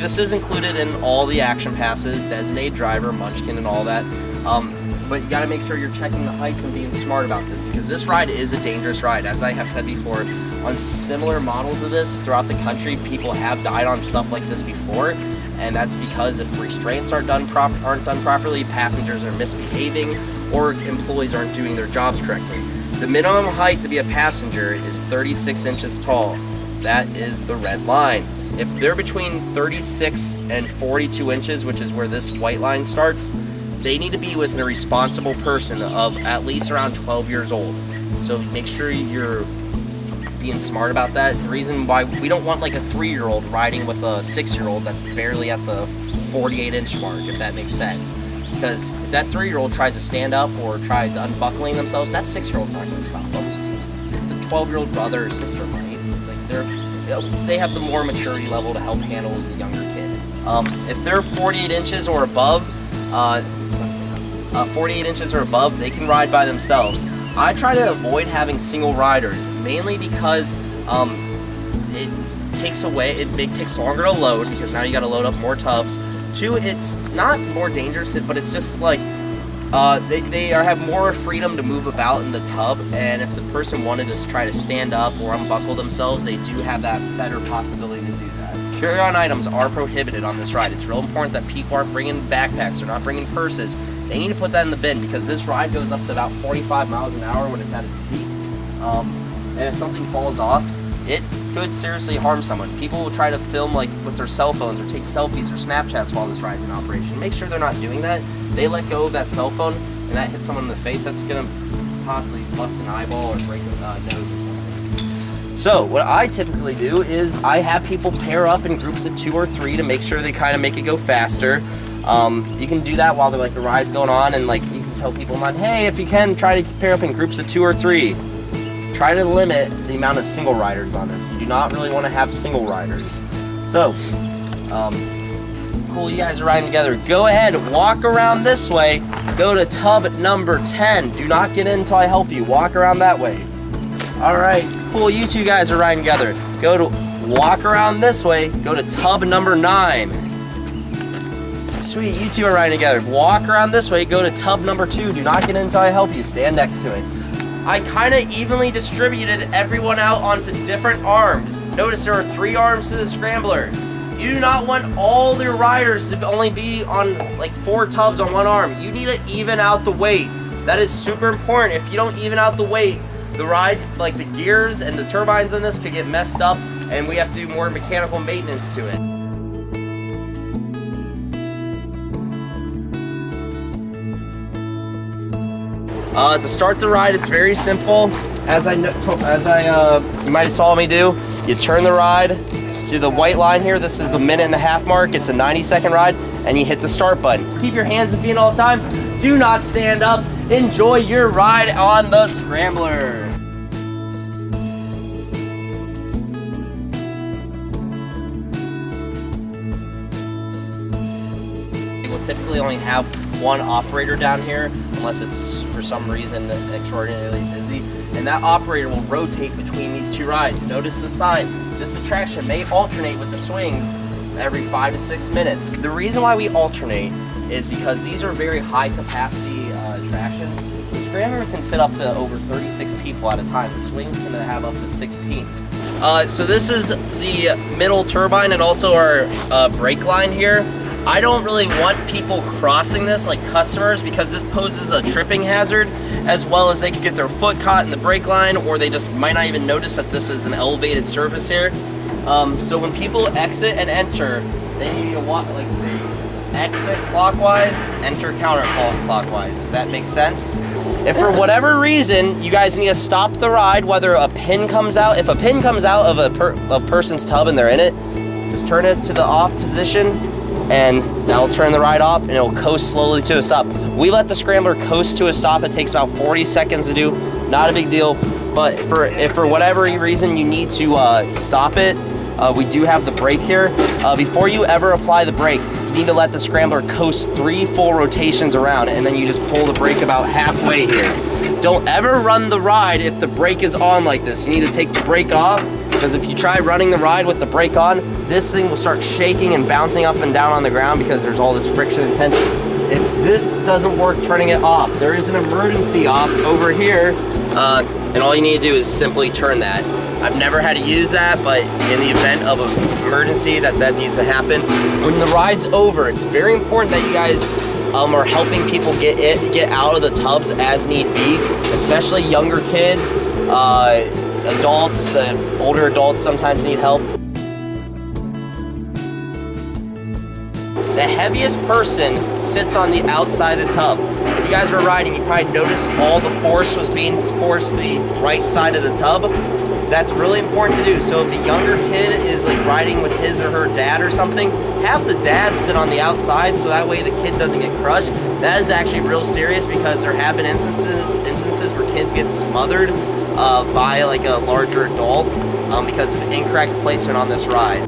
this is included in all the action passes, designated driver, munchkin, and all that. But you got to make sure you're checking the heights and being smart about this, because this ride is a dangerous ride. As I have said before, on similar models of this throughout the country, people have died on stuff like this before, and that's because if restraints aren't done properly, passengers are misbehaving, or employees aren't doing their jobs correctly. The minimum height to be a passenger is 36 inches tall. That is the red line. If they're between 36 and 42 inches, which is where this white line starts, they need to be with a responsible person of at least around 12 years old. So make sure you're being smart about that. The reason why we don't want like a 3-year-old riding with a 6-year-old that's barely at the 48-inch mark, if that makes sense. Because if that 3-year-old tries to stand up or tries unbuckling themselves, that 6-year-old's not going to stop them. The 12-year-old brother or sister might. Like they have the more maturity level to help handle the younger kid. If they're 48 inches or above, 48 inches or above, they can ride by themselves. I try to avoid having single riders, mainly because it takes longer to load, because now you got to load up more tubs. 2, it's not more dangerous, but it's just like they have more freedom to move about in the tub, and if the person wanted to try to stand up or unbuckle themselves, they do have that better possibility to do that. Carry-on items are prohibited on this ride. It's real important that people aren't bringing backpacks, they're not bringing purses. They need to put that in the bin, because this ride goes up to about 45 miles an hour when it's at its peak. And if something falls off, it could seriously harm someone. People will try to film like with their cell phones or take selfies or Snapchats while this ride's in operation. Make sure they're not doing that. They let go of that cell phone and that hits someone in the face, that's gonna possibly bust an eyeball or break a nose or something. So what I typically do is I have people pair up in groups of 2 or 3 to make sure they kind of make it go faster. You can do that while the ride's going on, and like you can tell people, hey, if you can, try to pair up in groups of 2 or 3. Try to limit the amount of single riders on this. You do not really want to have single riders. So, cool, you guys are riding together. Go ahead, walk around this way. Go to tub number 10. Do not get in until I help you. Walk around that way. All right, cool, you 2 guys are riding together. Walk around this way. Go to tub number 9. Sweet, you 2 are riding together. Walk around this way. Go to tub number 2. Do not get in until I help you. Stand next to it. I kind of evenly distributed everyone out onto different arms. Notice there are 3 arms to the Scrambler. You do not want all your riders to only be on like 4 tubs on one arm. You need to even out the weight. That is super important. If you don't even out the weight, the ride, like the gears and the turbines on this could get messed up, and we have to do more mechanical maintenance to it. To start the ride, it's very simple. You might have saw me do, you turn the ride to the white line here. This is the 1.5-minute mark. It's a 90-second ride, and you hit the start button. Keep your hands in feet all the time. Do not stand up. Enjoy your ride on the Scrambler. We'll typically only have 1 operator down here, unless it's for some reason extraordinarily busy, and that operator will rotate between these 2 rides. Notice the sign. This attraction may alternate with the swings every 5 to 6 minutes. The reason why we alternate is because these are very high capacity attractions. The Scrambler can sit up to over 36 people at a time. The swings can have up to 16. So this is the middle turbine and also our brake line here. I don't really want people crossing this, like customers, because this poses a tripping hazard, as well as they could get their foot caught in the brake line, or they just might not even notice that this is an elevated surface here. So when people exit and enter, they need to walk, like they exit clockwise, enter counterclockwise, if that makes sense. If for whatever reason you guys need to stop the ride, whether a pin comes out, if a pin comes out of a person's tub and they're in it, just turn it to the off position, and that'll turn the ride off and it'll coast slowly to a stop. We let the Scrambler coast to a stop. It takes about 40 seconds to do, not a big deal. But if for whatever reason you need to stop it, we do have the brake here. Before you ever apply the brake, you need to let the Scrambler coast 3 full rotations around, and then you just pull the brake about halfway here. Don't ever run the ride if the brake is on like this. You need to take the brake off Because if you try running the ride with the brake on, this thing will start shaking and bouncing up and down on the ground because there's all this friction and tension. If this doesn't work, turning it off. There is an emergency off over here, and all you need to do is simply turn that. I've never had to use that, but in the event of an emergency that needs to happen, when the ride's over, it's very important that you guys are helping people get out of the tubs as need be, especially younger kids, adults, older adults sometimes need help. The heaviest person sits on the outside of the tub. If you guys were riding, you probably noticed all the force was being forced the right side of the tub. That's really important to do. So if a younger kid is like riding with his or her dad or something, have the dad sit on the outside so that way the kid doesn't get crushed. That is actually real serious because there have been instances where kids get smothered by like a larger adult because of incorrect placement on this ride.